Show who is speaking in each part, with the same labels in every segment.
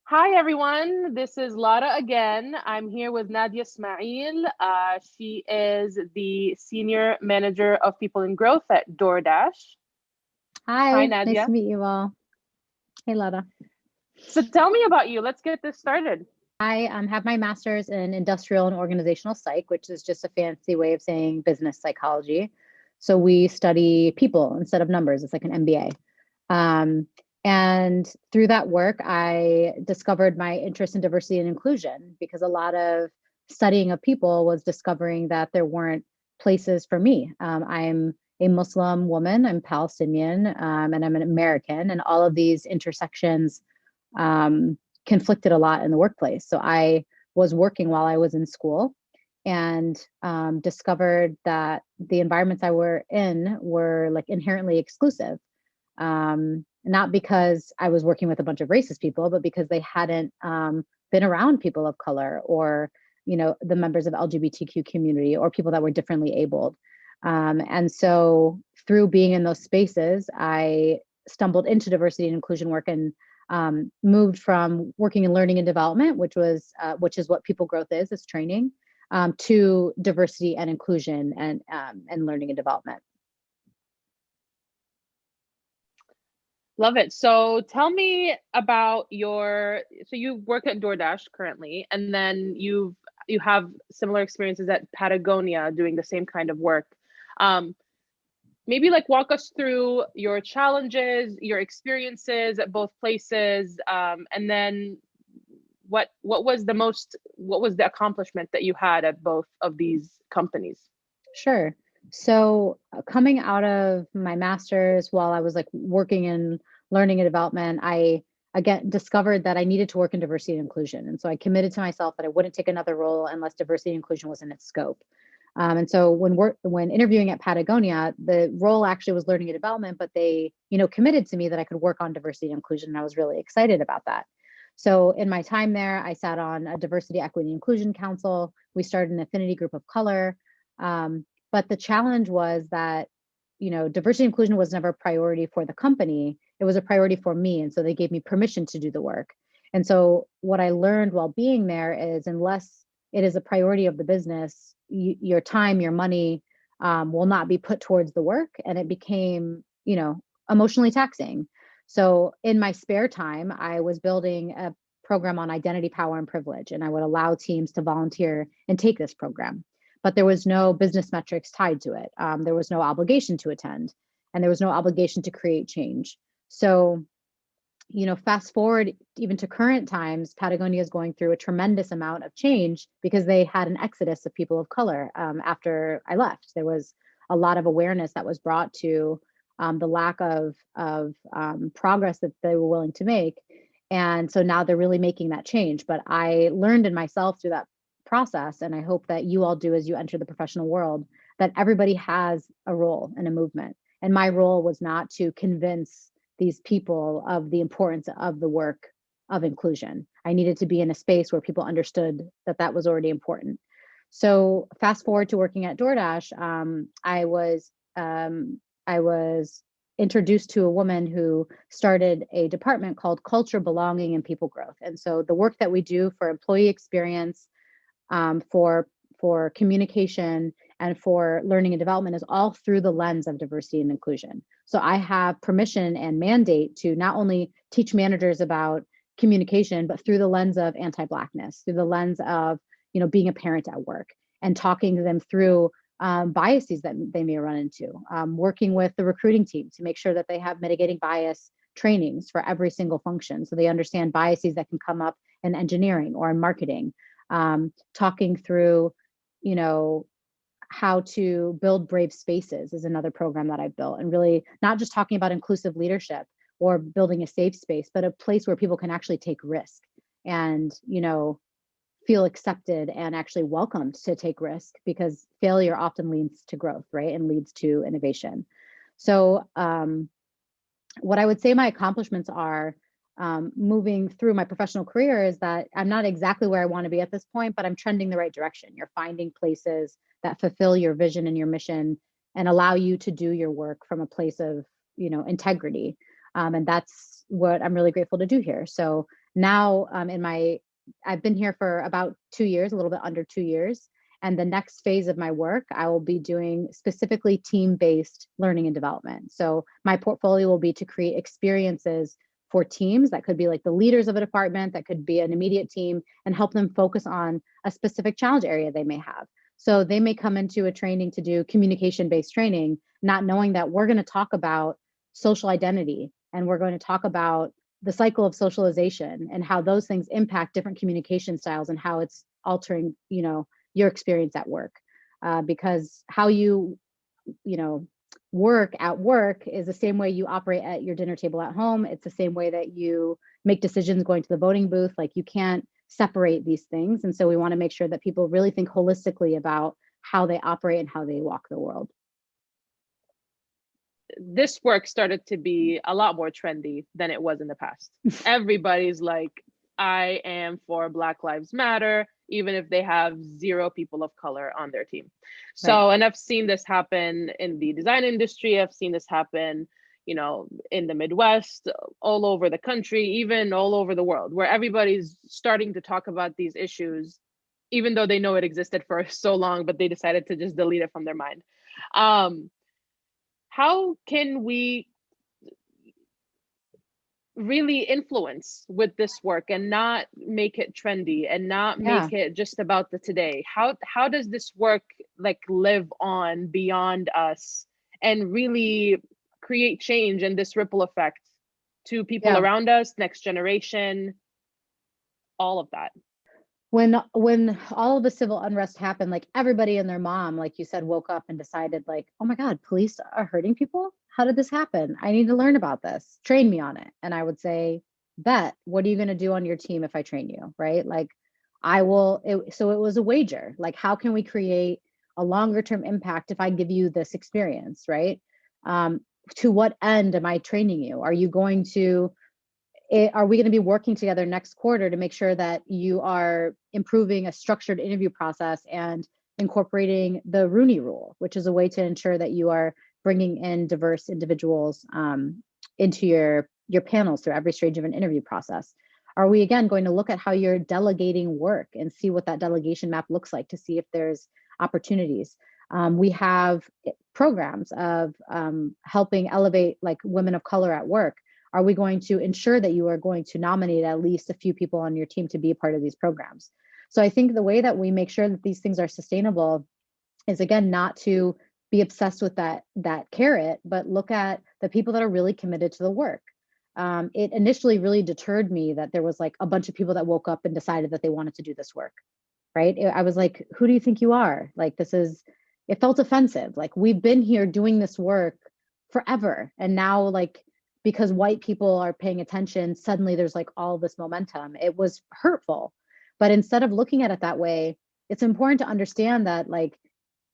Speaker 1: Hi, everyone. This is Lara again. I'm here with Nadia Ismail. She is the Senior Manager of People and Growth at DoorDash. Hi,
Speaker 2: Hi, nice to
Speaker 1: Nadia.
Speaker 2: meet you all. Hey, Lada.
Speaker 1: So tell me about you. Let's get this started.
Speaker 2: I have my master's in industrial and organizational psych, which is just a fancy way of saying business psychology. So we study people instead of numbers. It's like an MBA. Um, and through that work, I discovered my interest in diversity and inclusion because a lot of studying of people was discovering that there weren't places for me. I'm a Muslim woman, I'm Palestinian, and I'm an American, and all of these intersections um, conflicted a lot in the workplace. So I was working while I was in school and discovered that the environments I were in were like inherently exclusive. Not because I was working with a bunch of racist people, but because they hadn't been around people of color or, the members of LGBTQ community or people that were differently abled. And so through being in those spaces, I stumbled into diversity and inclusion work and moved from working in learning and development, which is what people growth is training, to diversity and inclusion and learning and development.
Speaker 1: Love it. So tell me about so you work at DoorDash currently, and then you have similar experiences at Patagonia doing the same kind of work. Um, Maybe like walk us through your challenges, your experiences at both places, and then what was the accomplishment that you had at both of these companies?
Speaker 2: Sure. So coming out of my master's while I was like working in learning and development, I again discovered that I needed to work in diversity and inclusion. And so I committed to myself that I wouldn't take another role unless diversity and inclusion was in its scope. And so when interviewing at Patagonia, the role actually was learning and development, but they, committed to me that I could work on diversity and inclusion. And I was really excited about that. So in my time there, I sat on a diversity, equity, and inclusion council. We started an affinity group of color. But the challenge was that, diversity and inclusion was never a priority for the company. It was a priority for me. And so they gave me permission to do the work. And so what I learned while being there is unless it is a priority of the business, your time, your money will not be put towards the work. And it became, emotionally taxing. So in my spare time, I was building a program on identity, power, and privilege. And I would allow teams to volunteer and take this program. But there was no business metrics tied to it. There was no obligation to attend, and there was no obligation to create change. So, fast forward even to current times, Patagonia is going through a tremendous amount of change because they had an exodus of people of color after I left. There was a lot of awareness that was brought to the lack of progress that they were willing to make. And so now they're really making that change. But I learned in myself through that process, and I hope that you all do as you enter the professional world, that everybody has a role in a movement. And my role was not to convince these people of the importance of the work of inclusion. I needed to be in a space where people understood that that was already important. So fast forward to working at DoorDash, I was introduced to a woman who started a department called Culture, Belonging, and People Growth. And so the work that we do for employee experience, for communication, and for learning and development is all through the lens of diversity and inclusion. So I have permission and mandate to not only teach managers about communication, but through the lens of anti-Blackness, through the lens of, being a parent at work and talking to them through biases that they may run into, working with the recruiting team to make sure that they have mitigating bias trainings for every single function so they understand biases that can come up in engineering or in marketing, talking through, how to build brave spaces is another program that I've built, and really not just talking about inclusive leadership or building a safe space, but a place where people can actually take risk and, feel accepted and actually welcomed to take risk, because failure often leads to growth, right? And leads to innovation. So what I would say my accomplishments are moving through my professional career is that I'm not exactly where I want to be at this point, but I'm trending the right direction. You're finding places that fulfill your vision and your mission and allow you to do your work from a place of, integrity. And that's what I'm really grateful to do here. So Now I've been here for about 2 years, a little bit under 2 years. And the next phase of my work, I will be doing specifically team-based learning and development. So my portfolio will be to create experiences for teams that could be like the leaders of a department, that could be an immediate team, and help them focus on a specific challenge area they may have. So they may come into a training to do communication-based training, not knowing that we're going to talk about social identity, and we're going to talk about the cycle of socialization and how those things impact different communication styles and how it's altering, your experience at work. Because how you work at work is the same way you operate at your dinner table at home. It's the same way that you make decisions going to the voting booth. Like, you can't separate these things. And so we want to make sure that people really think holistically about how they operate and how they walk the world.
Speaker 1: This work started to be a lot more trendy than it was in the past. Everybody's like, I am for Black Lives Matter, even if they have 0 people of color on their team. So, right. And I've seen this happen in the design industry. I've seen this happen, in the Midwest, all over the country, even all over the world, where everybody's starting to talk about these issues, even though they know it existed for so long, but they decided to just delete it from their mind. How can we really influence with this work and not make it trendy and not make it just about the today? How does this work like live on beyond us and really create change and this ripple effect to people around us, next generation, all of that?
Speaker 2: When all of the civil unrest happened, like, everybody and their mom, like you said, woke up and decided, like, oh my God, police are hurting people? How did this happen? I need to learn about this. Train me on it. And I would say, bet, what are you going to do on your team if I train you? Right? Like, I will. So it was a wager. Like, how can we create a longer term impact if I give you this experience? Right? To what end am I training you? Are we going to be working together next quarter to make sure that you are improving a structured interview process and incorporating the Rooney Rule, which is a way to ensure that you are bringing in diverse individuals into your panels through every stage of an interview process? Are we, again, going to look at how you're delegating work and see what that delegation map looks like to see if there's opportunities? We have programs of helping elevate, like, women of color at work. Are we going to ensure that you are going to nominate at least a few people on your team to be a part of these programs? So I think the way that we make sure that these things are sustainable is, again, not to be obsessed with that carrot, but look at the people that are really committed to the work. It initially really deterred me that there was like a bunch of people that woke up and decided that they wanted to do this work, right? I was like, who do you think you are? Like, it felt offensive. Like, we've been here doing this work forever. And now, like, because white people are paying attention, suddenly there's like all this momentum. It was hurtful. But instead of looking at it that way, it's important to understand that, like,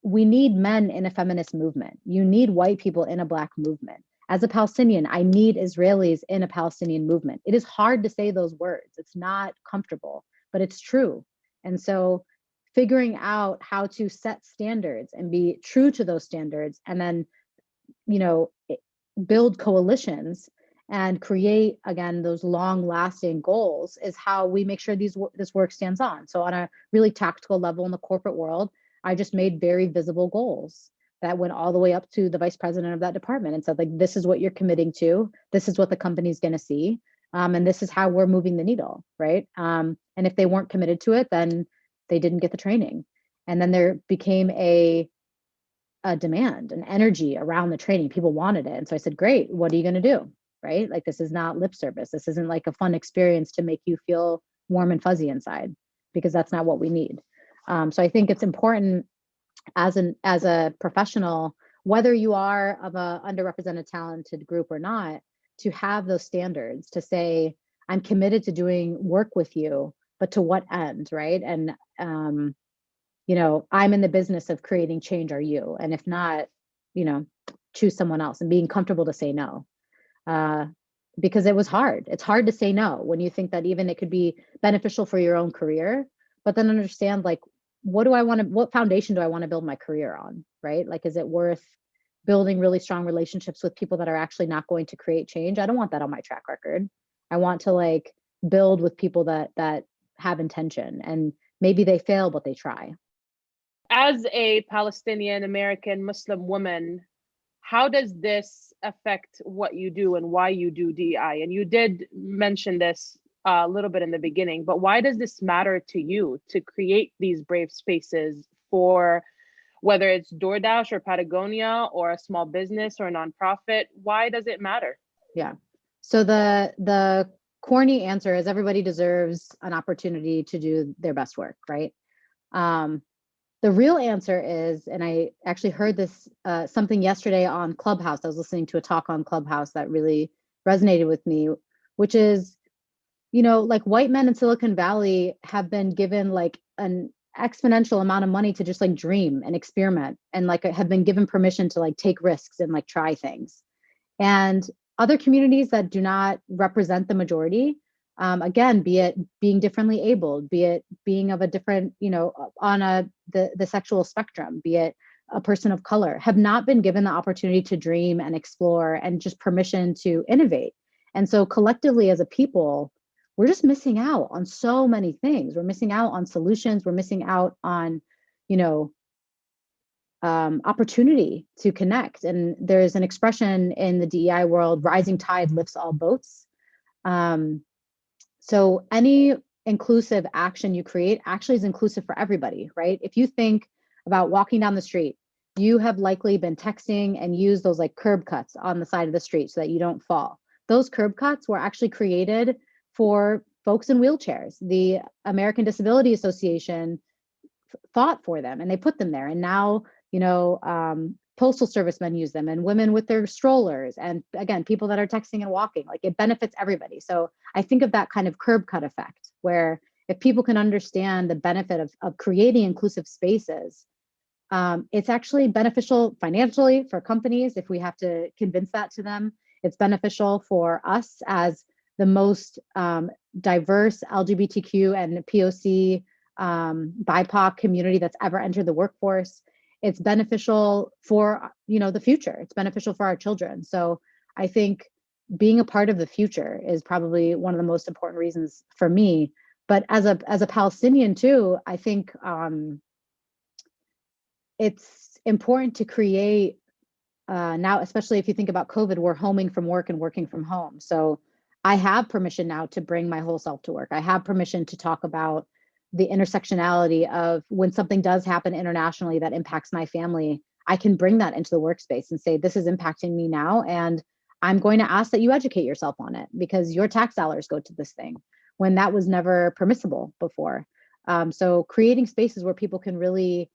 Speaker 2: we need men in a feminist movement. You need white people in a Black movement. As a Palestinian, I need Israelis in a Palestinian movement. It is hard to say those words. It's not comfortable, but it's true. And so figuring out how to set standards and be true to those standards, and then, build coalitions and create, again, those long-lasting goals is how we make sure this work stands on. So on a really tactical level in the corporate world, I just made very visible goals that went all the way up to the vice president of that department and said, like, this is what you're committing to. This is what the company's going to see. And this is how we're moving the needle, right? And if they weren't committed to it, then they didn't get the training. And then there became a demand, an energy around the training. People wanted it. And so I said, great, what are you going to do? Right? Like, this is not lip service. This isn't like a fun experience to make you feel warm and fuzzy inside, because that's not what we need. So I think it's important as a professional, whether you are of a underrepresented talented group or not, to have those standards to say, I'm committed to doing work with you, but to what end, right? And I'm in the business of creating change. Are you? And if not, choose someone else, and being comfortable to say no. Because it was hard. It's hard to say no when you think that even it could be beneficial for your own career, but then understand, like, what foundation do I want to build my career on, right? Like, is it worth building really strong relationships with people that are actually not going to create change? I don't want that on my track record. I want to, like, build with people that have intention, and maybe they fail, but they try.
Speaker 1: As a Palestinian American Muslim woman, how does this affect what you do and why you do DEI? And you did mention this a little bit in the beginning, but why does this matter to you to create these brave spaces for whether it's DoorDash or Patagonia or a small business or a nonprofit? Why does it matter?
Speaker 2: Yeah. So the corny answer is everybody deserves an opportunity to do their best work, right? The real answer is, and I actually heard this something yesterday on Clubhouse. I was listening to a talk on Clubhouse that really resonated with me, which is, like white men in Silicon Valley have been given like an exponential amount of money to just like dream and experiment, and like have been given permission to like take risks and like try things. And other communities that do not represent the majority, again, be it being differently abled, be it being of a different, on the sexual spectrum, be it a person of color, have not been given the opportunity to dream and explore and just permission to innovate. And so collectively as a people, we're just missing out on so many things. We're missing out on solutions. We're missing out on, opportunity to connect. And there's an expression in the DEI world: rising tide lifts all boats. So any inclusive action you create actually is inclusive for everybody, right? If you think about walking down the street, you have likely been texting and used those like curb cuts on the side of the street so that you don't fall. Those curb cuts were actually created for folks in wheelchairs. The American Disability Association fought for them and they put them there. And now, postal servicemen use them, and women with their strollers, and again, people that are texting and walking. Like, it benefits everybody. So I think of that kind of curb cut effect, where if people can understand the benefit of creating inclusive spaces, it's actually beneficial financially for companies if we have to convince that to them. It's beneficial for us as the most diverse LGBTQ and POC BIPOC community that's ever entered the workforce. It's beneficial for the future. It's beneficial for our children. So I think being a part of the future is probably one of the most important reasons for me. But as a Palestinian too, I think it's important to create now, especially if you think about COVID, we're homing from work and working from home. So I have permission now to bring my whole self to work. I have permission to talk about the intersectionality of when something does happen internationally that impacts my family. I can bring that into the workspace and say, this is impacting me now, and I'm going to ask that you educate yourself on it because your tax dollars go to this thing, when that was never permissible before. So creating spaces where people can really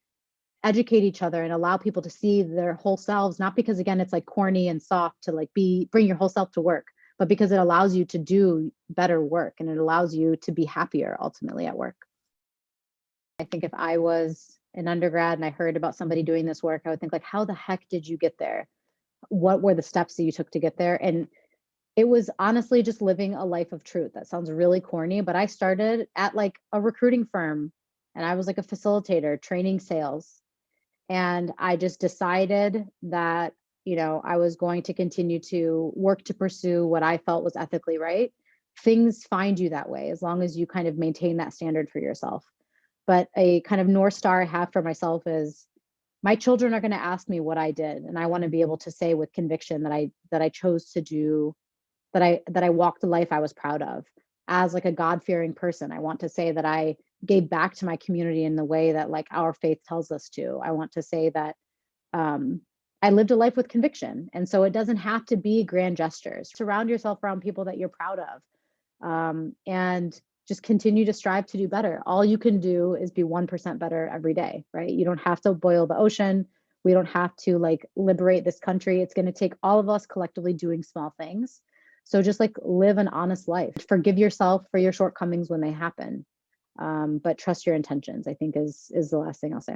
Speaker 2: educate each other and allow people to see their whole selves, not because again it's like corny and soft to like bring your whole self to work, but because it allows you to do better work and it allows you to be happier ultimately at work. I think if I was an undergrad and I heard about somebody doing this work, I would think like, how the heck did you get there? What were the steps that you took to get there? And it was honestly just living a life of truth. That sounds really corny, but I started at like a recruiting firm and I was like a facilitator training sales. And I just decided that, I was going to continue to work to pursue what I felt was ethically right. Things find you that way as long as you kind of maintain that standard for yourself. But a kind of North Star I have for myself is my children are going to ask me what I did. And I want to be able to say with conviction that I chose to do, that I walked the life I was proud of. As like a God-fearing person, I want to say that I gave back to my community in the way that like our faith tells us to. I want to say that I lived a life with conviction. And so it doesn't have to be grand gestures. Surround yourself around people that you're proud of. And just continue to strive to do better. All you can do is be 1% better every day, right? You don't have to boil the ocean. We don't have to like liberate this country. It's going to take all of us collectively doing small things. So just like live an honest life. Forgive yourself for your shortcomings when they happen. But trust your intentions, I think is the last thing I'll say.